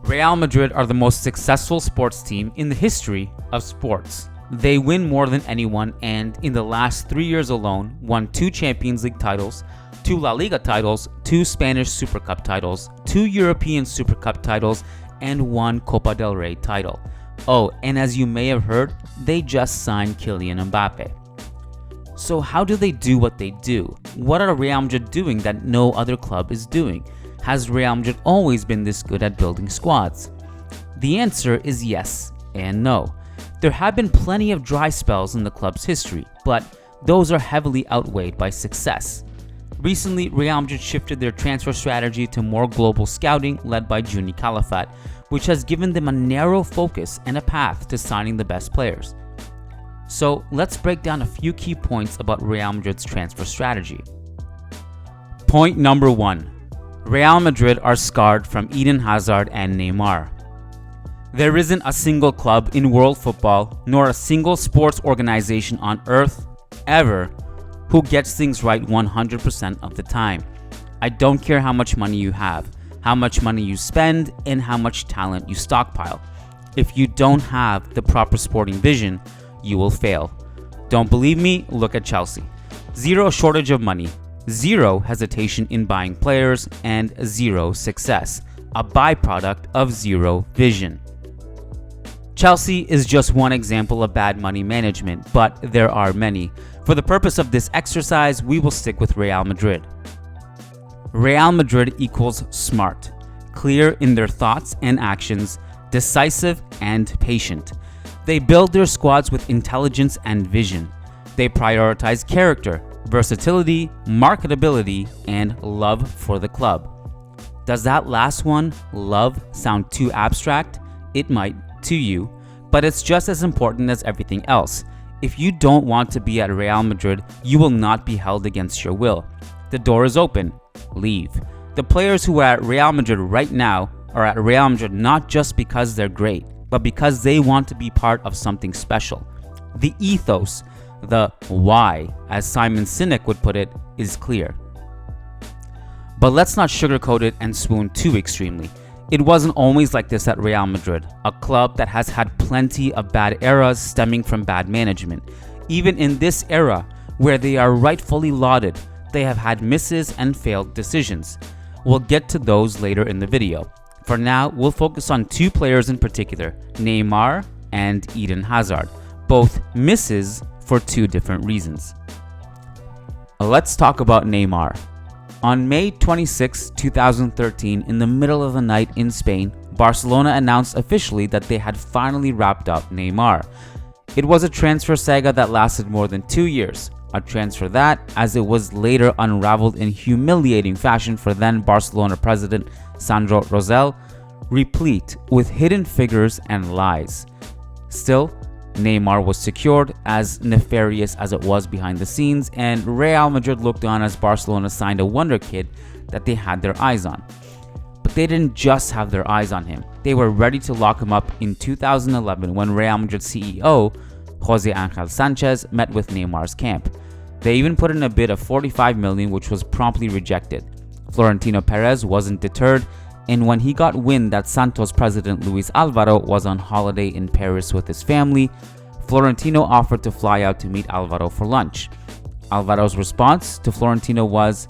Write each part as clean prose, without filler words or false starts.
Real Madrid are the most successful sports team in the history of sports. They win more than anyone, and in the last 3 years alone, won 2 Champions League titles, 2 La Liga titles, 2 Spanish Super Cup titles, 2 European Super Cup titles, and 1 Copa del Rey title. Oh, and as you may have heard, they just signed Kylian Mbappe. So how do they do what they do? What are Real Madrid doing that no other club is doing? Has Real Madrid always been this good at building squads? The answer is yes and no. There have been plenty of dry spells in the club's history, but those are heavily outweighed by success. Recently, Real Madrid shifted their transfer strategy to more global scouting led by Juni Calafat, which has given them a narrow focus and a path to signing the best players. So let's break down a few key points about Real Madrid's transfer strategy. Point number 1. Real Madrid are scarred from Eden Hazard and Neymar. There isn't a single club in world football, nor a single sports organization on earth, ever, who gets things right 100% of the time. I don't care how much money you have, how much money you spend, and how much talent you stockpile. If you don't have the proper sporting vision, you will fail. Don't believe me? Look at Chelsea. Zero shortage of money, zero hesitation in buying players, and zero success, a byproduct of zero vision. Chelsea is just one example of bad money management, but there are many. For the purpose of this exercise, we will stick with Real Madrid. Real Madrid equals smart, clear in their thoughts and actions, decisive and patient. They build their squads with intelligence and vision. They prioritize character, versatility, marketability, and love for the club. Does that last one, love, sound too abstract? It might to you, but it's just as important as everything else. If you don't want to be at Real Madrid, you will not be held against your will. The door is open. Leave. The players who are at Real Madrid right now are at Real Madrid not just because they're great, but because they want to be part of something special. The ethos, the why, as Simon Sinek would put it, is clear. But let's not sugarcoat it and swoon too extremely. It wasn't always like this at Real Madrid, a club that has had plenty of bad eras stemming from bad management. Even in this era, where they are rightfully lauded, they have had misses and failed decisions. We'll get to those later in the video. For now, we'll focus on 2 players in particular, Neymar and Eden Hazard, both misses for 2 different reasons. Let's talk about Neymar. On May 26, 2013, in the middle of the night in Spain, Barcelona announced officially that they had finally wrapped up Neymar. It was a transfer saga that lasted more than 2 years, a transfer that, as it was later unraveled in humiliating fashion for then Barcelona president Sandro Rosell, replete with hidden figures and lies. Still, Neymar was secured, as nefarious as it was behind the scenes, and Real Madrid looked on as Barcelona signed a wonder kid that they had their eyes on. But they didn't just have their eyes on him. They were ready to lock him up in 2011 when Real Madrid CEO Jose Angel Sanchez met with Neymar's camp. They even put in a bid of 45 million, which was promptly rejected. Florentino Perez wasn't deterred, and when he got wind that Santos president Luis Alvaro was on holiday in Paris with his family, Florentino offered to fly out to meet Alvaro for lunch. Alvaro's response to Florentino was,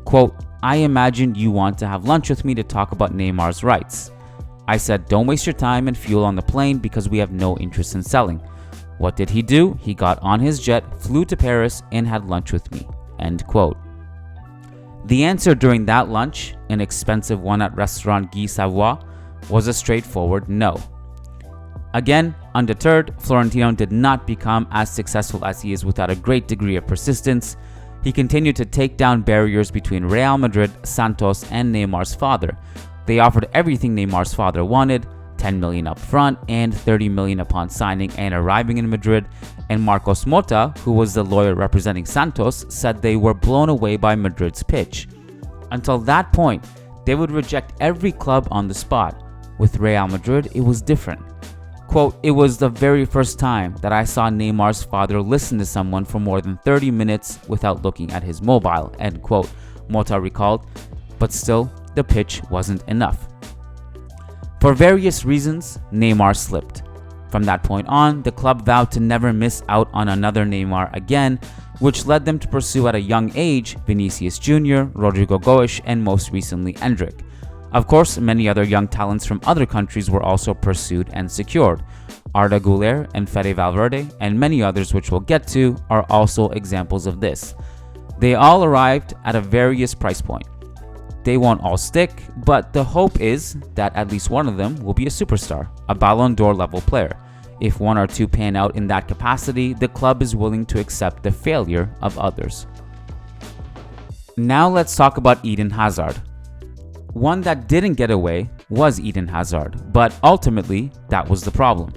quote, "I imagine you want to have lunch with me to talk about Neymar's rights. I said, don't waste your time and fuel on the plane because we have no interest in selling." What did he do? He got on his jet, flew to Paris, and had lunch with me. End quote. The answer during that lunch, an expensive one at Restaurant Guy Savoy, was a straightforward no. Again, undeterred, Florentino did not become as successful as he is without a great degree of persistence. He continued to take down barriers between Real Madrid, Santos, and Neymar's father. They offered everything Neymar's father wanted, 10 million up front and 30 million upon signing and arriving in Madrid, and Marcos Mota, who was the lawyer representing Santos, said they were blown away by Madrid's pitch. Until that point, they would reject every club on the spot. With Real Madrid, it was different. Quote, "It was the very first time that I saw Neymar's father listen to someone for more than 30 minutes without looking at his mobile," end quote, Mota recalled, but still, the pitch wasn't enough. For various reasons, Neymar slipped. From that point on, the club vowed to never miss out on another Neymar again, which led them to pursue at a young age Vinicius Jr., Rodrigo Goes, and most recently Endrick. Of course, many other young talents from other countries were also pursued and secured. Arda Güler and Fede Valverde, and many others which we'll get to, are also examples of this. They all arrived at a various price point. They won't all stick, but the hope is that at least one of them will be a superstar, a Ballon d'Or level player. If one or two pan out in that capacity, the club is willing to accept the failure of others. Now let's talk about Eden Hazard. One that didn't get away was Eden Hazard, but ultimately that was the problem.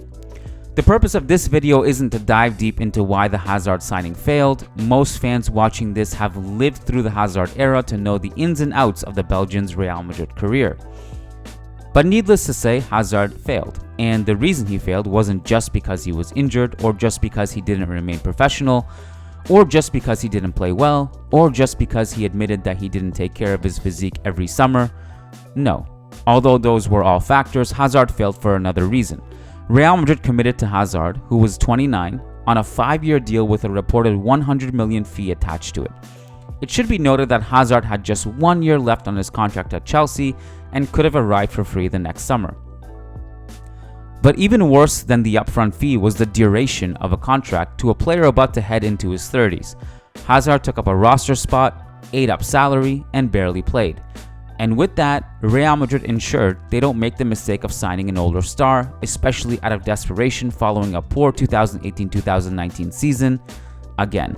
The purpose of this video isn't to dive deep into why the Hazard signing failed. Most fans watching this have lived through the Hazard era to know the ins and outs of the Belgian's Real Madrid career. But needless to say, Hazard failed, and the reason he failed wasn't just because he was injured, or just because he didn't remain professional, or just because he didn't play well, or just because he admitted that he didn't take care of his physique every summer. No, although those were all factors, Hazard failed for another reason. Real Madrid committed to Hazard, who was 29, on a 5-year deal with a reported 100 million fee attached to it. It should be noted that Hazard had just 1 year left on his contract at Chelsea and could have arrived for free the next summer. But even worse than the upfront fee was the duration of a contract to a player about to head into his 30s. Hazard took up a roster spot, ate up salary, and barely played. And with that, Real Madrid ensured they don't make the mistake of signing an older star, especially out of desperation following a poor 2018-2019 season, again.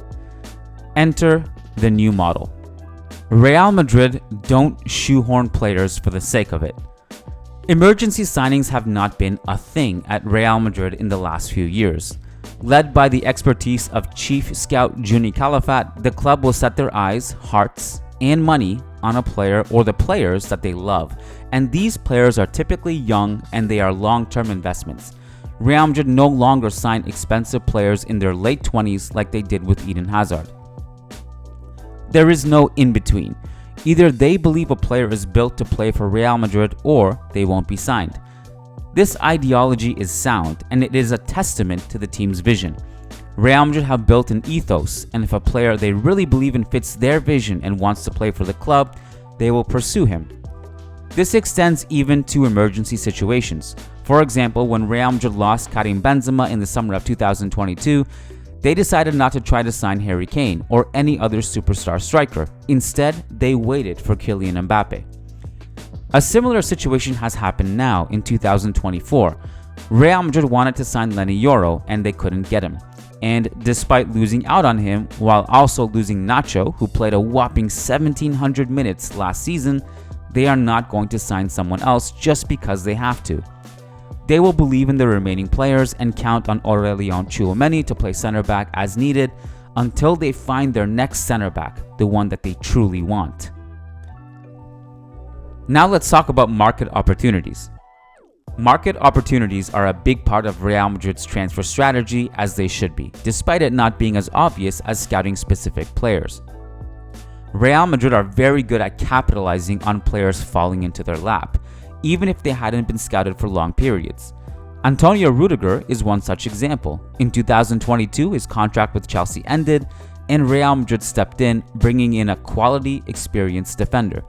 Enter the new model. Real Madrid don't shoehorn players for the sake of it. Emergency signings have not been a thing at Real Madrid in the last few years. Led by the expertise of chief scout Juni Calafat, the club will set their eyes, hearts, and money on a player or the players that they love, and these players are typically young and they are long-term investments. Real Madrid no longer sign expensive players in their late 20s like they did with Eden Hazard. There is no in-between. Either they believe a player is built to play for Real Madrid or they won't be signed. This ideology is sound and it is a testament to the team's vision. Real Madrid have built an ethos, and if a player they really believe in fits their vision and wants to play for the club, they will pursue him. This extends even to emergency situations. For example, when Real Madrid lost Karim Benzema in the summer of 2022, they decided not to try to sign Harry Kane or any other superstar striker. Instead, they waited for Kylian Mbappe. A similar situation has happened now in 2024. Real Madrid wanted to sign Lenny Yoro and they couldn't get him. And despite losing out on him, while also losing Nacho, who played a whopping 1,700 minutes last season, they are not going to sign someone else just because they have to. They will believe in the remaining players and count on Aurelien Tchouameni to play center back as needed until they find their next center back, the one that they truly want. Now let's talk about market opportunities. Market opportunities are a big part of Real Madrid's transfer strategy, as they should be, despite it not being as obvious as scouting specific players. Real Madrid are very good at capitalizing on players falling into their lap, even if they hadn't been scouted for long periods. Antonio Rudiger is one such example. In 2022, his contract with Chelsea ended, and Real Madrid stepped in, bringing in a quality, experienced defender.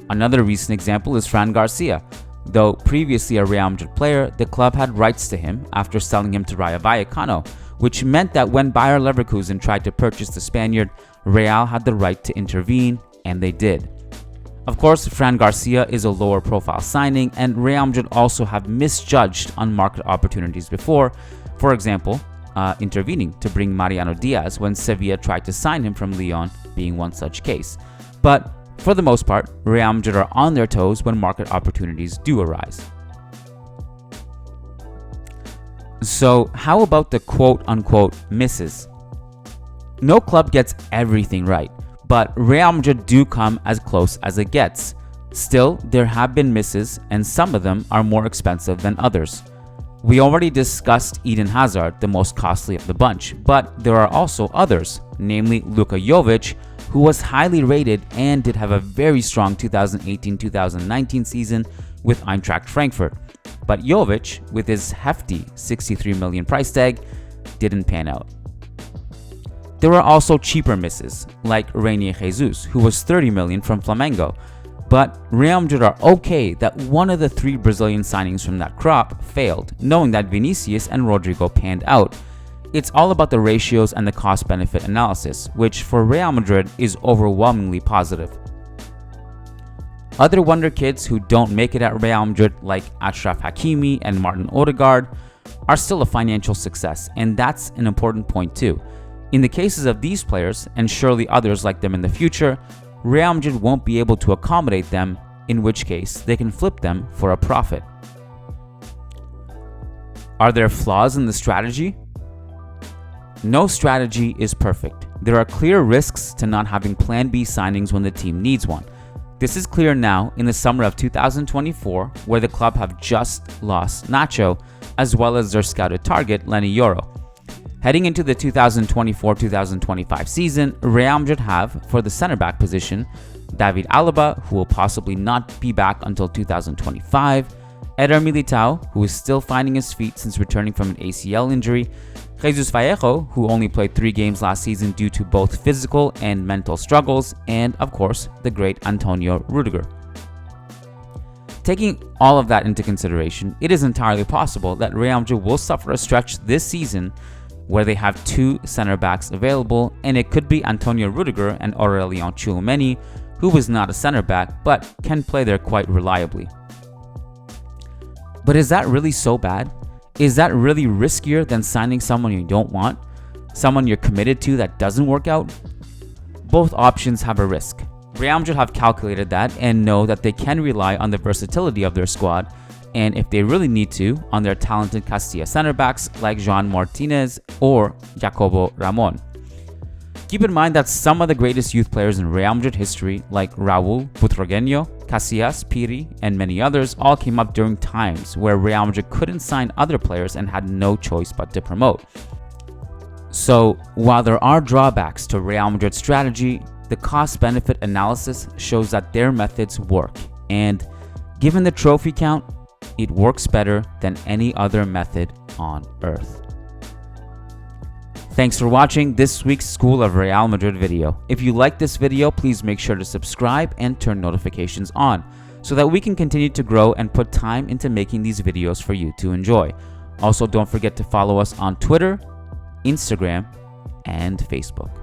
Another recent example is Fran Garcia. Though previously a Real Madrid player, the club had rights to him after selling him to Rayo Vallecano, which meant that when Bayer Leverkusen tried to purchase the Spaniard, Real had the right to intervene, and they did. Of course, Fran Garcia is a lower profile signing, and Real Madrid also have misjudged on market opportunities before, for example, intervening to bring Mariano Diaz when Sevilla tried to sign him from Lyon being one such case. But for the most part, Real Madrid are on their toes when market opportunities do arise. So how about the quote-unquote misses? No club gets everything right, but Real Madrid do come as close as it gets. Still, there have been misses, and some of them are more expensive than others. We already discussed Eden Hazard, the most costly of the bunch, but there are also others, namely Luka Jovic, who was highly rated and did have a very strong 2018-2019 season with Eintracht Frankfurt. But Jovic, with his hefty 63 million price tag, didn't pan out. There were also cheaper misses, like Reinier Jesus, who was 30 million from Flamengo. But Real Madrid are okay that one of the 3 Brazilian signings from that crop failed, knowing that Vinicius and Rodrigo panned out. It's all about the ratios and the cost-benefit analysis, which for Real Madrid is overwhelmingly positive. Other wonder kids who don't make it at Real Madrid, like Achraf Hakimi and Martin Odegaard, are still a financial success, and that's an important point too. In the cases of these players, and surely others like them in the future, Real Madrid won't be able to accommodate them, in which case they can flip them for a profit. Are there flaws in the strategy? No strategy is perfect. There are clear risks to not having Plan B signings when the team needs one. This is clear now in the summer of 2024, where the club have just lost Nacho, as well as their scouted target, Lenny Yoro. Heading into the 2024-2025 season, Real Madrid have, for the center-back position, David Alaba, who will possibly not be back until 2025, Eder Militao, who is still finding his feet since returning from an ACL injury, Jesus Vallejo, who only played 3 games last season due to both physical and mental struggles, and of course, the great Antonio Rudiger. Taking all of that into consideration, it is entirely possible that Real Madrid will suffer a stretch this season where they have 2 center backs available, and it could be Antonio Rudiger and Aurelien Tchouameni, who is not a center back but can play there quite reliably. But is that really so bad? Is that really riskier than signing someone you don't want? Someone you're committed to that doesn't work out? Both options have a risk. Real Madrid have calculated that and know that they can rely on the versatility of their squad, and if they really need to, on their talented Castilla center backs like Joan Martinez or Jacobo Ramon. Keep in mind that some of the greatest youth players in Real Madrid history, like Raúl, Butragueño, Casillas, Piri, and many others, all came up during times where Real Madrid couldn't sign other players and had no choice but to promote. So, while there are drawbacks to Real Madrid's strategy, the cost-benefit analysis shows that their methods work, and given the trophy count, it works better than any other method on earth. Thanks for watching this week's School of Real Madrid video. If you like this video, please make sure to subscribe and turn notifications on so that we can continue to grow and put time into making these videos for you to enjoy. Also, don't forget to follow us on Twitter, Instagram, and Facebook.